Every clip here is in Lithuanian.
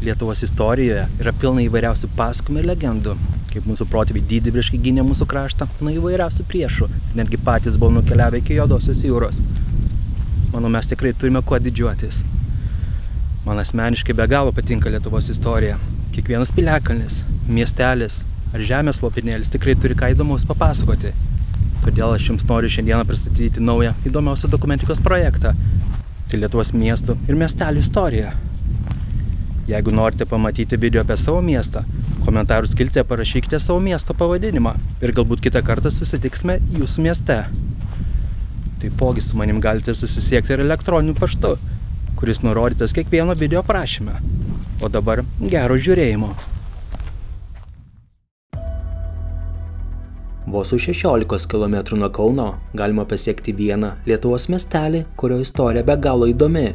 Lietuvos istorijoje yra pilna įvairiausių pasakojimų ir legendų, kaip mūsų protėviai didvyriškai gynė mūsų kraštą nuo įvairiausių priešų ir netgi patys buvo nukeliavę iki Juodosios jūros. Manau, mes tikrai turime kuo didžiuotis. Man asmeniškai be galo patinka Lietuvos istorija. Kiekvienas piliakalnis, miestelis ar žemės lopinėlis tikrai turi ką įdomaus papasakoti. Todėl aš jums noriu šiandieną pristatyti naują įdomiausią dokumentikos projektą. Tai Lietuvos miestų ir miestelių istorija. Jeigu norite pamatyti video apie savo miestą, komentarų skiltyje parašykite savo miesto pavadinimą ir galbūt kitą kartą susitiksime jūsų mieste. Taipogi su manim galite susisiekti ir elektroniniu paštu, kuris nurodytas kiekvieno video aprašyme. O dabar gero žiūrėjimo. Vos už 16 km nuo Kauno galima pasiekti vieną Lietuvos miestelį, kurio istorija be galo įdomi.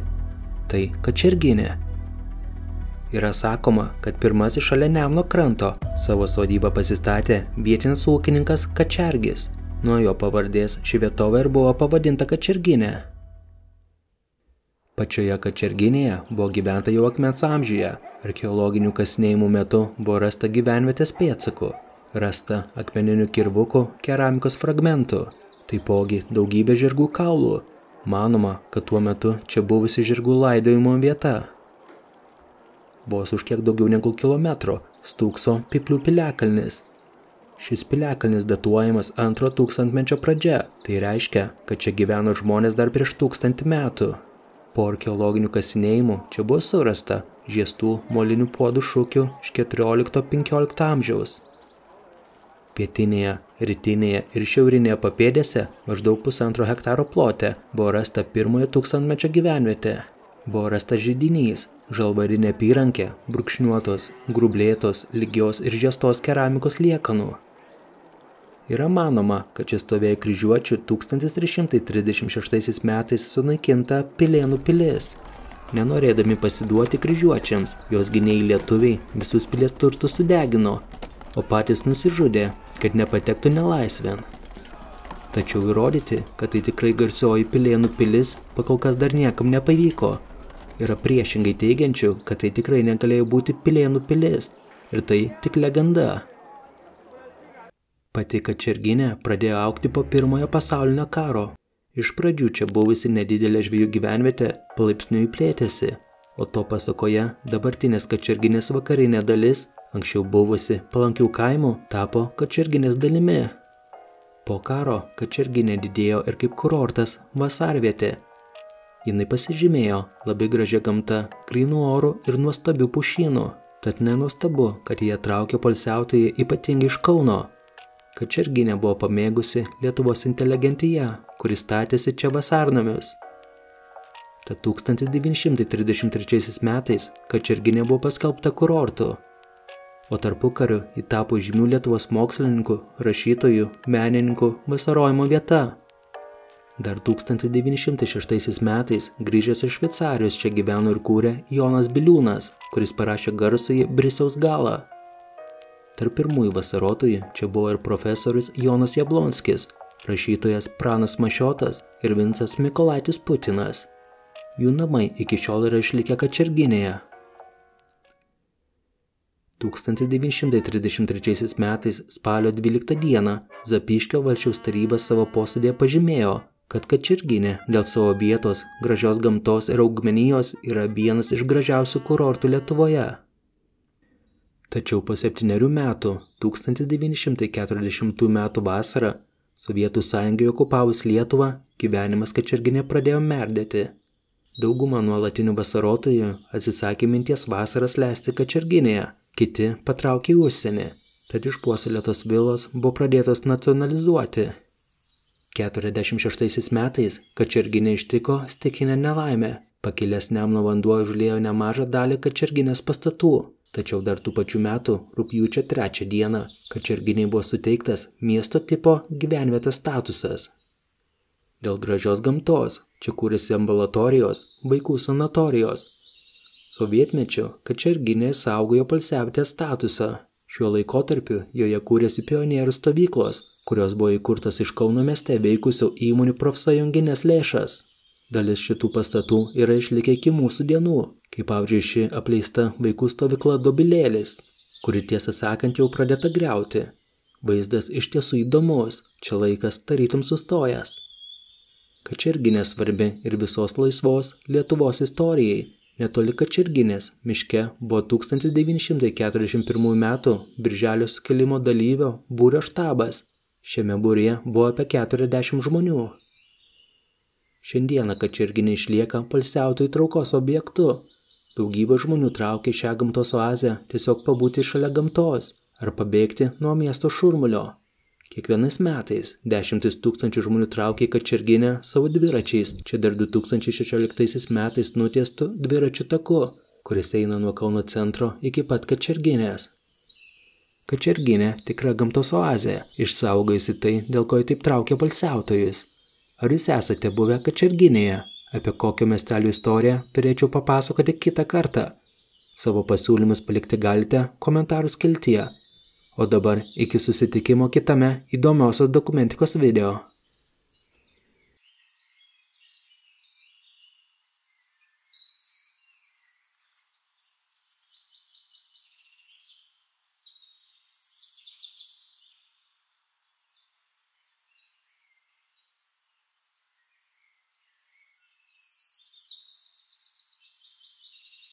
Tai Kačerginė. Yra sakoma, kad pirmasis šalia Nemuno kranto savo sodybą pasistatė vietinis ūkininkas Kačergis. Nuo jo pavardės ši vietovė ir buvo pavadinta Kačerginė. Pačioje Kačerginėje buvo gyventa jau akmens amžiuje. Archeologinių kasinėjimų metu buvo rasta gyvenvietės pėdsakų, rasta akmeninių kirvukų, keramikos fragmentų, taipogi daugybė žirgų kaulų. Manoma, kad tuo metu čia buvusi žirgų laidojimo vieta. Vos už kiek daugiau negu kilometro stūkso Pyplių piliakalnis. Šis piliakalnis datuojamas 2 tūkstantmečio pradžia, tai reiškia, kad čia gyveno žmonės dar prieš 1000 metų. Po archeologinių kasinėjimų čia buvo surasta žiestų molinių puodų šukių iš 14–15 amžiaus. Pietinėje, rytinėje ir šiaurinėje papėdėse maždaug 1,5 hektaro plote buvo rasta 1 tūkstantmečio gyvenvietė. Buvo rasta židinys, žalvarinė apyrankė, brūkšniuotos, grublėtos, lygios ir žiestos keramikos liekanų. Yra manoma, kad čia stovėjo kryžiuočių 1336 metais sunaikinta Pilėnų pilis. Nenorėdami pasiduoti kryžiuočiams, jos gynėjai lietuviai visus pilies turtus sudegino, o patys nusižudė, kad nepatektų nelaisvėn. Tačiau įrodyti, kad tai tikrai garsioji Pilėnų pilis, pakol kas dar niekam nepavyko. Yra priešingai teigiančių, kad tai tikrai negalėjo būti Pilėnų pilis ir tai tik legenda. Pati Kačerginė pradėjo augti po Pirmojo pasaulinio karo. Iš pradžių čia buvusi nedidelė žvejų gyvenvietė palaipsniui plėtėsi, o to pasakoje dabartinės Kačerginės vakarinė dalis, anksčiau buvusi Palankių kaimų, tapo Kačerginės dalimi. Po karo Kačerginė didėjo ir kaip kurortas vasarvietė. Jinai pasižymėjo labai gražia gamta, grynų orų ir nuostabių pušynų, tad nenuostabu, kad jie traukė poilsiautojai ypatingai iš Kauno. Kačerginė buvo pamėgusi Lietuvos inteligentija, kuris statėsi čia vasarnamius. Tad 1933 metais Kačerginė buvo paskelbta kurortu, o tarpukariu ji tapo žymių Lietuvos mokslininkų, rašytojų, menininkų vasarojimo vieta. Dar 1906 metais grįžęs iš Šveicarijos čia gyveno ir kūrė Jonas Biliūnas, kuris parašė garsųjį Brisiaus galą. Tarp pirmųjų vasarotojų čia buvo ir profesorius Jonas Jablonskis, rašytojas Pranas Mašiotas ir Vincas Mykolaitis Putinas. Jų namai iki šiol yra išlikę Kačerginėje. 1933 metais spalio 12 dieną Zapyškio valsčiaus taryba savo posėdėje pažymėjo, kad Kačerginė dėl savo vietos, gražios gamtos ir augmenijos yra vienas iš gražiausių kurortų Lietuvoje. Tačiau po 7 metų, 1940 metų vasarą, Sovietų sąjungai okupavus Lietuvą, gyvenimas Kačerginė pradėjo merdėti. Dauguma nuolatinių vasarotojų atsisakė minties vasaras leisti Kačerginėje, kiti patraukė į užsienį, tad išpuoselėtos vilos buvo pradėtos nacionalizuoti. 1946 metais Kačerginę ištiko stichinė nelaimė. Pakilęs Nemuno vanduo užliejo nemažą dalį Kačerginės pastatų, tačiau dar tų pačių metų rugpjūčio 3 dieną Kačerginei buvo suteiktas miesto tipo gyvenvietės statusas. Dėl gražios gamtos čia kūrėsi ambulatorijos, vaikų sanatorijos. Sovietmečiu Kačerginė saugojo poilsiavietės statusą. Šiuo laikotarpiu joje kūrėsi pionierių stovyklos, kurios buvo įkurtas iš Kauno mieste veikusių įmonių profsąjunginės lėšas. Dalis šitų pastatų yra išlikę iki mūsų dienų, kaip pavyzdžiui ši apleista vaikų stovykla Dobilėlis, kuri tiesą sakant jau pradėta griauti. Vaizdas iš tiesų įdomus, čia laikas tarytum sustojęs. Kačerginė svarbi ir visos laisvos Lietuvos istorijai. Netoli Kačerginės miške buvo 1941 metų Birželio sukilimo dalyvio būrio štabas. Šiame būryje buvo apie 40 žmonių. Šiandieną Kačerginė išlieka poilsiautojų traukos objektu. Daugybė žmonių traukia šią gamtos oazę tiesiog pabūti šalia gamtos ar pabėgti nuo miesto šurmulio. Kiekvienais metais 10 000 žmonių traukia į Kačerginę savo dviračiais. Čia dar 2016 metais nutiestu dviračių taku, kuris eina nuo Kauno centro iki pat Kačerginės. Kačerginė tikra gamtos oazė, išsaugojusi tai, dėl ko ji taip traukia poilsiautojus. Ar jūs esate buvę Kačerginėje? Apie kokio miestelio istoriją turėčiau papasakoti kitą kartą. Savo pasiūlymus palikti galite komentarų skiltyje. O dabar iki susitikimo kitame įdomiosios dokumentikos video.